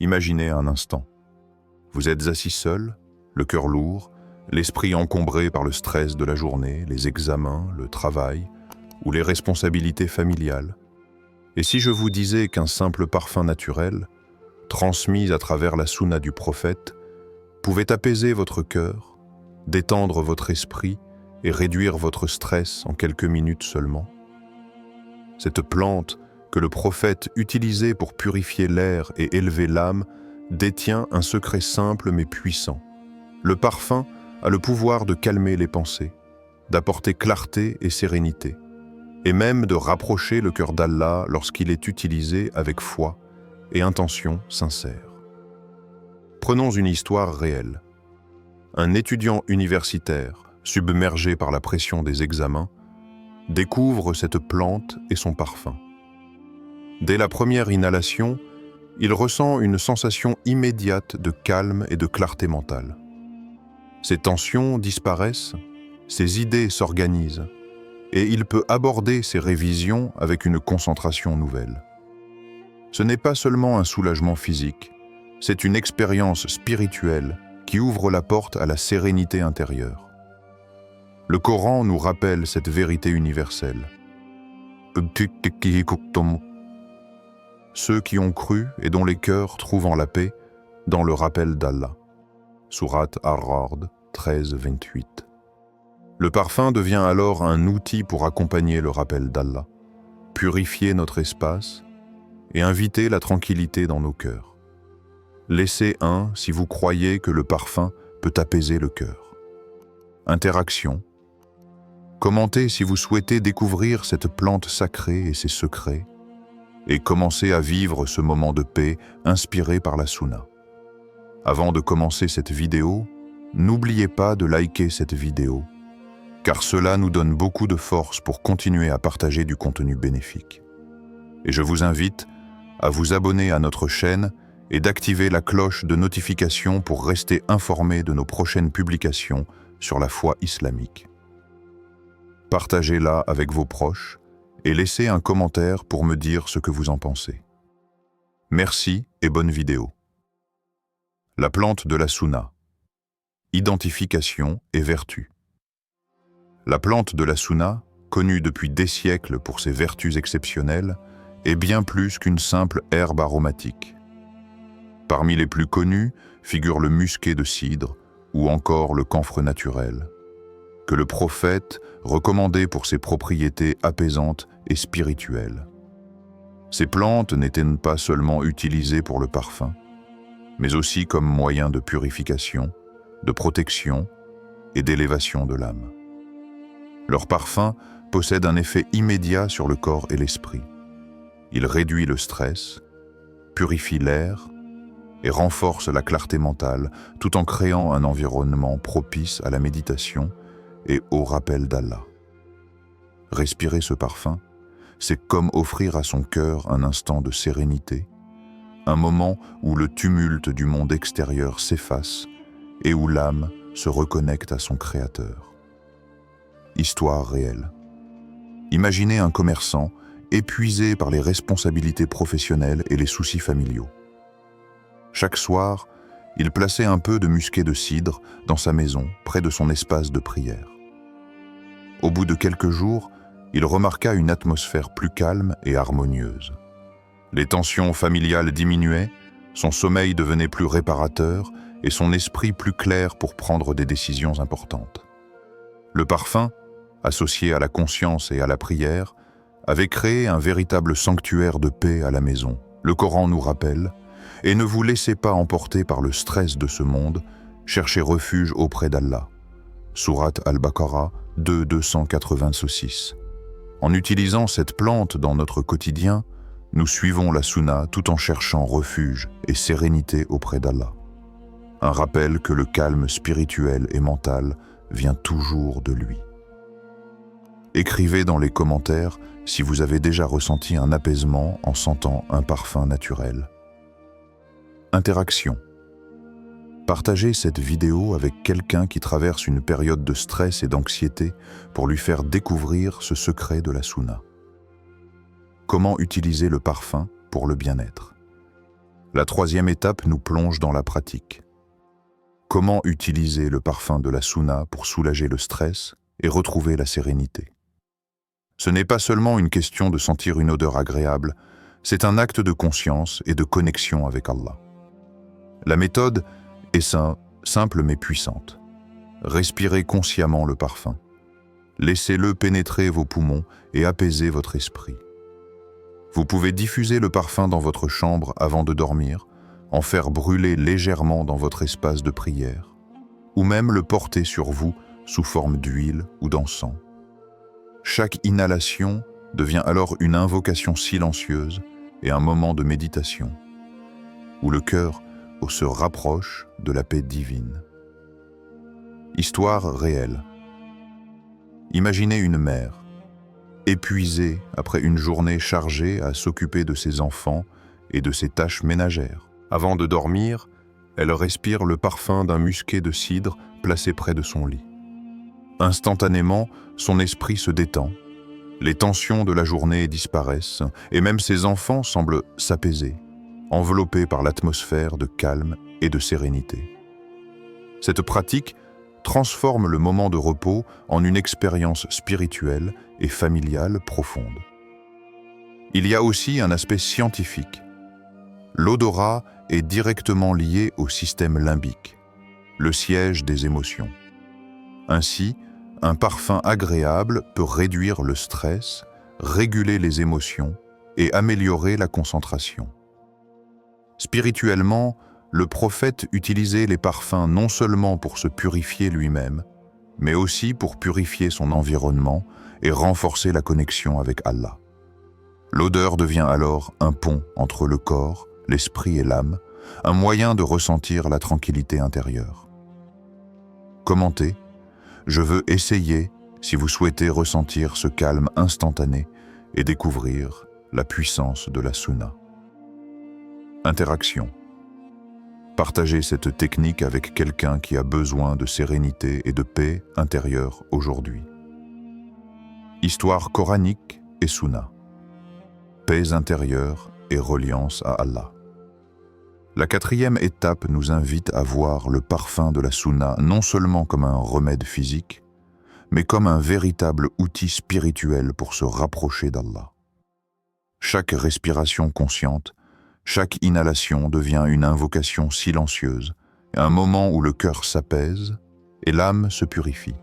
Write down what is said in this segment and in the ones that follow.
Imaginez un instant. Vous êtes assis seul, le cœur lourd, l'esprit encombré par le stress de la journée, les examens, le travail ou les responsabilités familiales. Et si je vous disais qu'un simple parfum naturel, transmis à travers la sunna du prophète, pouvait apaiser votre cœur, détendre votre esprit et réduire votre stress en quelques minutes seulement? Cette plante que le prophète utilisait pour purifier l'air et élever l'âme détient un secret simple mais puissant. Le parfum a le pouvoir de calmer les pensées, d'apporter clarté et sérénité, et même de rapprocher le cœur d'Allah lorsqu'il est utilisé avec foi et intention sincère. Prenons une histoire réelle. Un étudiant universitaire, submergé par la pression des examens, découvre cette plante et son parfum. Dès la première inhalation, il ressent une sensation immédiate de calme et de clarté mentale. Ses tensions disparaissent, ses idées s'organisent, et il peut aborder ses révisions avec une concentration nouvelle. Ce n'est pas seulement un soulagement physique, c'est une expérience spirituelle qui ouvre la porte à la sérénité intérieure. Le Coran nous rappelle cette vérité universelle. Ceux qui ont cru et dont les cœurs trouvent la paix dans le rappel d'Allah. Sourate Ar-Ra'd 13-28. Le parfum devient alors un outil pour accompagner le rappel d'Allah, purifier notre espace et inviter la tranquillité dans nos cœurs. Laissez un si vous croyez que le parfum peut apaiser le cœur. Interaction. Commentez si vous souhaitez découvrir cette plante sacrée et ses secrets, et commencez à vivre ce moment de paix inspiré par la sunna. Avant de commencer cette vidéo, n'oubliez pas de liker cette vidéo, car cela nous donne beaucoup de force pour continuer à partager du contenu bénéfique. Et je vous invite à vous abonner à notre chaîne et d'activer la cloche de notification pour rester informé de nos prochaines publications sur la foi islamique. Partagez-la avec vos proches et laissez un commentaire pour me dire ce que vous en pensez. Merci et bonne vidéo. La plante de la sunna. Identification et vertu. La plante de la sunna, connue depuis des siècles pour ses vertus exceptionnelles, est bien plus qu'une simple herbe aromatique. Parmi les plus connus figure le musqué de cidre ou encore le camphre naturel, que le prophète recommandait pour ses propriétés apaisantes et spirituelles. Ces plantes n'étaient pas seulement utilisées pour le parfum, mais aussi comme moyen de purification, de protection et d'élévation de l'âme. Leur parfum possède un effet immédiat sur le corps et l'esprit. Il réduit le stress, purifie l'air et renforce la clarté mentale tout en créant un environnement propice à la méditation et au rappel d'Allah. Respirer ce parfum, c'est comme offrir à son cœur un instant de sérénité, un moment où le tumulte du monde extérieur s'efface et où l'âme se reconnecte à son Créateur. Histoire réelle. Imaginez un commerçant épuisé par les responsabilités professionnelles et les soucis familiaux. Chaque soir, il plaçait un peu de musqué de cidre dans sa maison, près de son espace de prière. Au bout de quelques jours, il remarqua une atmosphère plus calme et harmonieuse. Les tensions familiales diminuaient, son sommeil devenait plus réparateur et son esprit plus clair pour prendre des décisions importantes. Le parfum, associé à la conscience et à la prière, avait créé un véritable sanctuaire de paix à la maison. Le Coran nous rappelle « Et ne vous laissez pas emporter par le stress de ce monde, cherchez refuge auprès d'Allah » Sourate Al-Baqarah 2:286. En utilisant cette plante dans notre quotidien, nous suivons la sunna tout en cherchant refuge et sérénité auprès d'Allah. Un rappel que le calme spirituel et mental vient toujours de lui. Écrivez dans les commentaires si vous avez déjà ressenti un apaisement en sentant un parfum naturel. Interaction. Partagez cette vidéo avec quelqu'un qui traverse une période de stress et d'anxiété pour lui faire découvrir ce secret de la sunna. Comment utiliser le parfum pour le bien-être? La troisième étape nous plonge dans la pratique. Comment utiliser le parfum de la Sunna pour soulager le stress et retrouver la sérénité? Ce n'est pas seulement une question de sentir une odeur agréable, c'est un acte de conscience et de connexion avec Allah. La méthode est simple mais puissante. Respirez consciemment le parfum. Laissez-le pénétrer vos poumons et apaiser votre esprit. Vous pouvez diffuser le parfum dans votre chambre avant de dormir, en faire brûler légèrement dans votre espace de prière, ou même le porter sur vous sous forme d'huile ou d'encens. Chaque inhalation devient alors une invocation silencieuse et un moment de méditation, où le cœur se rapproche de la paix divine. Histoire réelle. Imaginez une mère, épuisée après une journée chargée à s'occuper de ses enfants et de ses tâches ménagères. Avant de dormir, elle respire le parfum d'un musquet de cidre placé près de son lit. Instantanément, son esprit se détend, les tensions de la journée disparaissent et même ses enfants semblent s'apaiser, enveloppés par l'atmosphère de calme et de sérénité. Cette pratique transforme le moment de repos en une expérience spirituelle et familiale profonde. Il y a aussi un aspect scientifique. L'odorat est directement lié au système limbique, le siège des émotions. Ainsi, un parfum agréable peut réduire le stress, réguler les émotions et améliorer la concentration. Spirituellement, le prophète utilisait les parfums non seulement pour se purifier lui-même, mais aussi pour purifier son environnement et renforcer la connexion avec Allah. L'odeur devient alors un pont entre le corps, l'esprit et l'âme, un moyen de ressentir la tranquillité intérieure. Commentez, je veux essayer si vous souhaitez ressentir ce calme instantané et découvrir la puissance de la Sunna. Interaction. Partagez cette technique avec quelqu'un qui a besoin de sérénité et de paix intérieure aujourd'hui. Histoire coranique et Sunna. Paix intérieure et reliance à Allah. La quatrième étape nous invite à voir le parfum de la Sunna non seulement comme un remède physique, mais comme un véritable outil spirituel pour se rapprocher d'Allah. Chaque respiration consciente, chaque inhalation devient une invocation silencieuse, un moment où le cœur s'apaise et l'âme se purifie.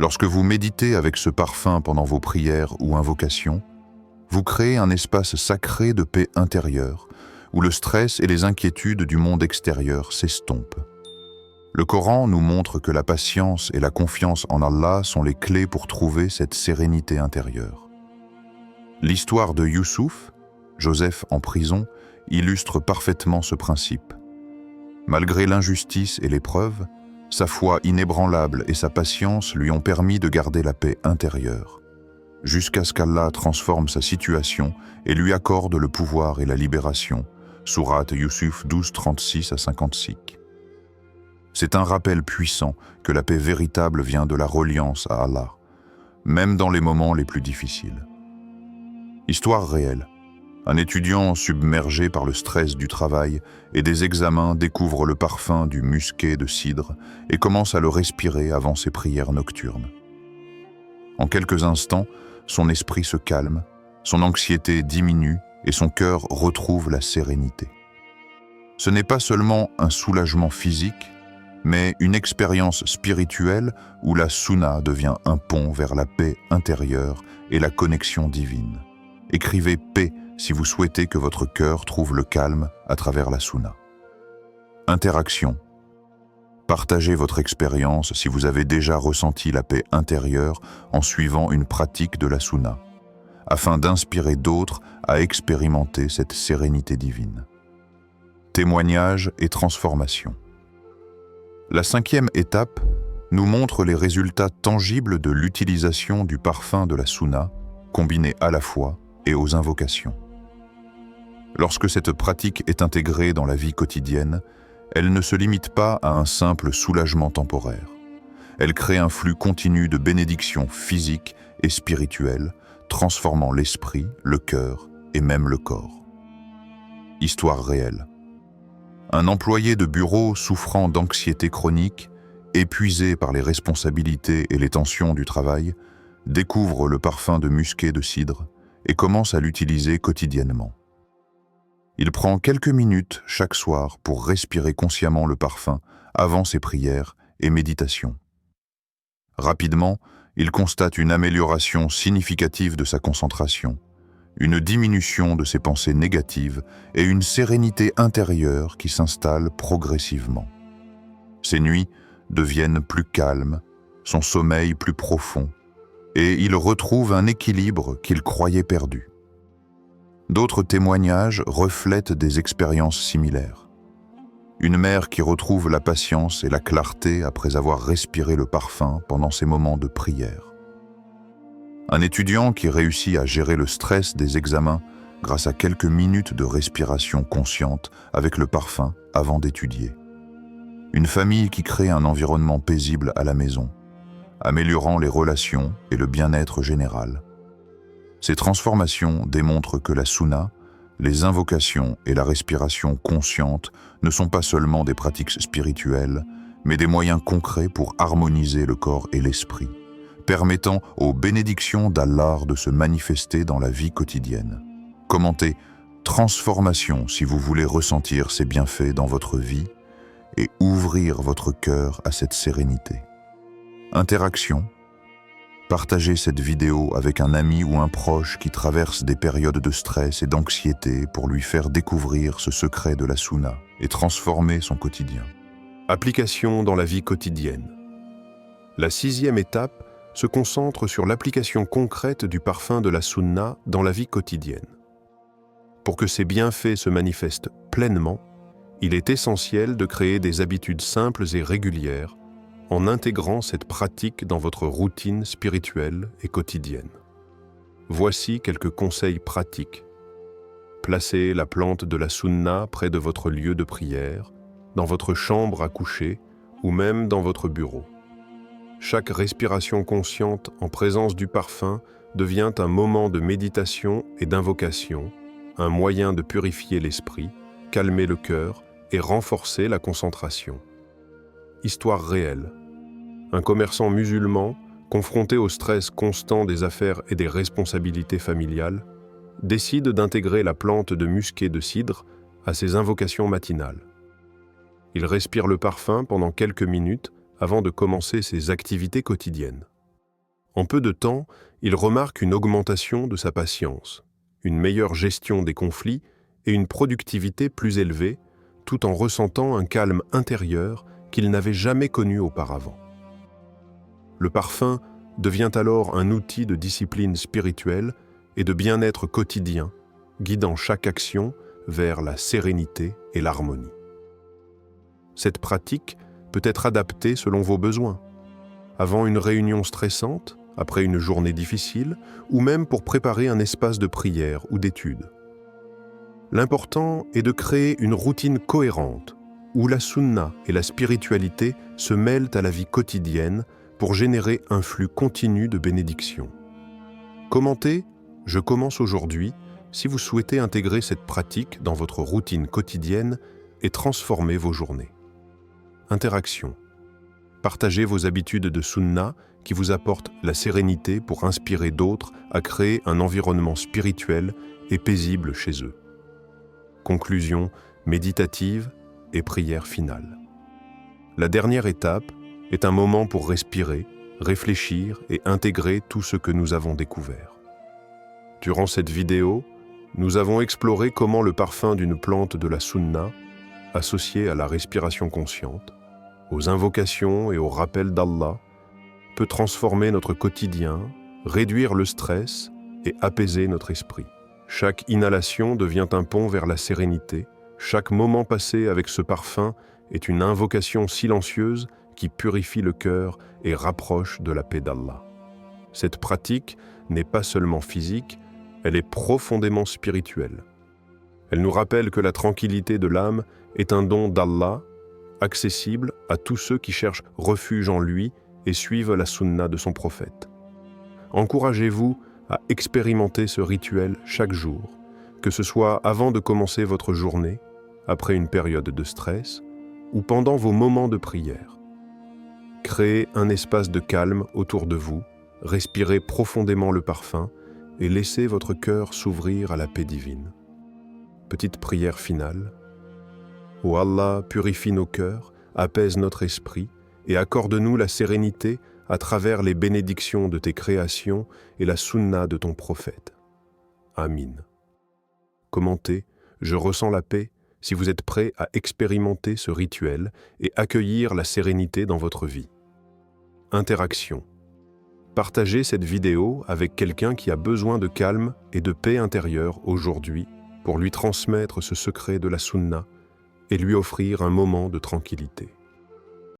Lorsque vous méditez avec ce parfum pendant vos prières ou invocations, vous créez un espace sacré de paix intérieure, où le stress et les inquiétudes du monde extérieur s'estompent. Le Coran nous montre que la patience et la confiance en Allah sont les clés pour trouver cette sérénité intérieure. L'histoire de Youssouf, Joseph en prison, illustre parfaitement ce principe. Malgré l'injustice et l'épreuve, sa foi inébranlable et sa patience lui ont permis de garder la paix intérieure, jusqu'à ce qu'Allah transforme sa situation et lui accorde le pouvoir et la libération. Sourate Youssouf 12, 36 à 56. C'est un rappel puissant que la paix véritable vient de la reliance à Allah, même dans les moments les plus difficiles. Histoire réelle. Un étudiant submergé par le stress du travail et des examens découvre le parfum du musquet de cidre et commence à le respirer avant ses prières nocturnes. En quelques instants, son esprit se calme, son anxiété diminue et son cœur retrouve la sérénité. Ce n'est pas seulement un soulagement physique, mais une expérience spirituelle où la Sunna devient un pont vers la paix intérieure et la connexion divine. Écrivez paix si vous souhaitez que votre cœur trouve le calme à travers la Sunna. Interaction. Partagez votre expérience si vous avez déjà ressenti la paix intérieure en suivant une pratique de la Sunna, afin d'inspirer d'autres à expérimenter cette sérénité divine. Témoignage et transformation. La cinquième étape nous montre les résultats tangibles de l'utilisation du parfum de la Sunna, combiné à la foi et aux invocations. Lorsque cette pratique est intégrée dans la vie quotidienne, elle ne se limite pas à un simple soulagement temporaire. Elle crée un flux continu de bénédictions physiques et spirituelles, transformant l'esprit, le cœur et même le corps. Histoire réelle. Un employé de bureau souffrant d'anxiété chronique, épuisé par les responsabilités et les tensions du travail, découvre le parfum de musqué de cidre et commence à l'utiliser quotidiennement. Il prend quelques minutes chaque soir pour respirer consciemment le parfum avant ses prières et méditations. Rapidement, il constate une amélioration significative de sa concentration, une diminution de ses pensées négatives et une sérénité intérieure qui s'installe progressivement. Ses nuits deviennent plus calmes, son sommeil plus profond, et il retrouve un équilibre qu'il croyait perdu. D'autres témoignages reflètent des expériences similaires. Une mère qui retrouve la patience et la clarté après avoir respiré le parfum pendant ses moments de prière. Un étudiant qui réussit à gérer le stress des examens grâce à quelques minutes de respiration consciente avec le parfum avant d'étudier. Une famille qui crée un environnement paisible à la maison, améliorant les relations et le bien-être général. Ces transformations démontrent que la sunna, les invocations et la respiration consciente ne sont pas seulement des pratiques spirituelles, mais des moyens concrets pour harmoniser le corps et l'esprit, permettant aux bénédictions d'Allah de se manifester dans la vie quotidienne. Commentez « Transformation » si vous voulez ressentir ces bienfaits dans votre vie et ouvrir votre cœur à cette sérénité. Interaction. Partagez cette vidéo avec un ami ou un proche qui traverse des périodes de stress et d'anxiété pour lui faire découvrir ce secret de la sunna et transformer son quotidien. Application dans la vie quotidienne. La 6e étape se concentre sur l'application concrète du parfum de la sunna dans la vie quotidienne. Pour que ces bienfaits se manifestent pleinement, il est essentiel de créer des habitudes simples et régulières en intégrant cette pratique dans votre routine spirituelle et quotidienne. Voici quelques conseils pratiques. Placez la plante de la sunna près de votre lieu de prière, dans votre chambre à coucher ou même dans votre bureau. Chaque respiration consciente en présence du parfum devient un moment de méditation et d'invocation, un moyen de purifier l'esprit, calmer le cœur et renforcer la concentration. Histoire réelle. Un commerçant musulman, confronté au stress constant des affaires et des responsabilités familiales, décide d'intégrer la plante de musqué de cidre à ses invocations matinales. Il respire le parfum pendant quelques minutes avant de commencer ses activités quotidiennes. En peu de temps, il remarque une augmentation de sa patience, une meilleure gestion des conflits et une productivité plus élevée, tout en ressentant un calme intérieur qu'il n'avait jamais connu auparavant. Le parfum devient alors un outil de discipline spirituelle et de bien-être quotidien, guidant chaque action vers la sérénité et l'harmonie. Cette pratique peut être adaptée selon vos besoins, avant une réunion stressante, après une journée difficile, ou même pour préparer un espace de prière ou d'étude. L'important est de créer une routine cohérente, où la sunna et la spiritualité se mêlent à la vie quotidienne pour générer un flux continu de bénédictions. Commentez « Je commence aujourd'hui » si vous souhaitez intégrer cette pratique dans votre routine quotidienne et transformer vos journées. Interaction. Partagez vos habitudes de sunna qui vous apportent la sérénité pour inspirer d'autres à créer un environnement spirituel et paisible chez eux. Conclusion méditative et prière finale. La dernière étape est un moment pour respirer, réfléchir et intégrer tout ce que nous avons découvert. Durant cette vidéo, nous avons exploré comment le parfum d'une plante de la sunna, associé à la respiration consciente, aux invocations et aux rappels d'Allah, peut transformer notre quotidien, réduire le stress et apaiser notre esprit. Chaque inhalation devient un pont vers la sérénité. Chaque moment passé avec ce parfum est une invocation silencieuse qui purifie le cœur et rapproche de la paix d'Allah. Cette pratique n'est pas seulement physique, elle est profondément spirituelle. Elle nous rappelle que la tranquillité de l'âme est un don d'Allah, accessible à tous ceux qui cherchent refuge en lui et suivent la sunna de son prophète. Encouragez-vous à expérimenter ce rituel chaque jour, que ce soit avant de commencer votre journée, après une période de stress, ou pendant vos moments de prière. Créez un espace de calme autour de vous, respirez profondément le parfum et laissez votre cœur s'ouvrir à la paix divine. Petite prière finale. Ô Allah, purifie nos cœurs, apaise notre esprit et accorde-nous la sérénité à travers les bénédictions de tes créations et la sunna de ton prophète. Amin. Commentez, je ressens la paix si vous êtes prêt à expérimenter ce rituel et accueillir la sérénité dans votre vie. Interaction. Partagez cette vidéo avec quelqu'un qui a besoin de calme et de paix intérieure aujourd'hui pour lui transmettre ce secret de la sunna et lui offrir un moment de tranquillité.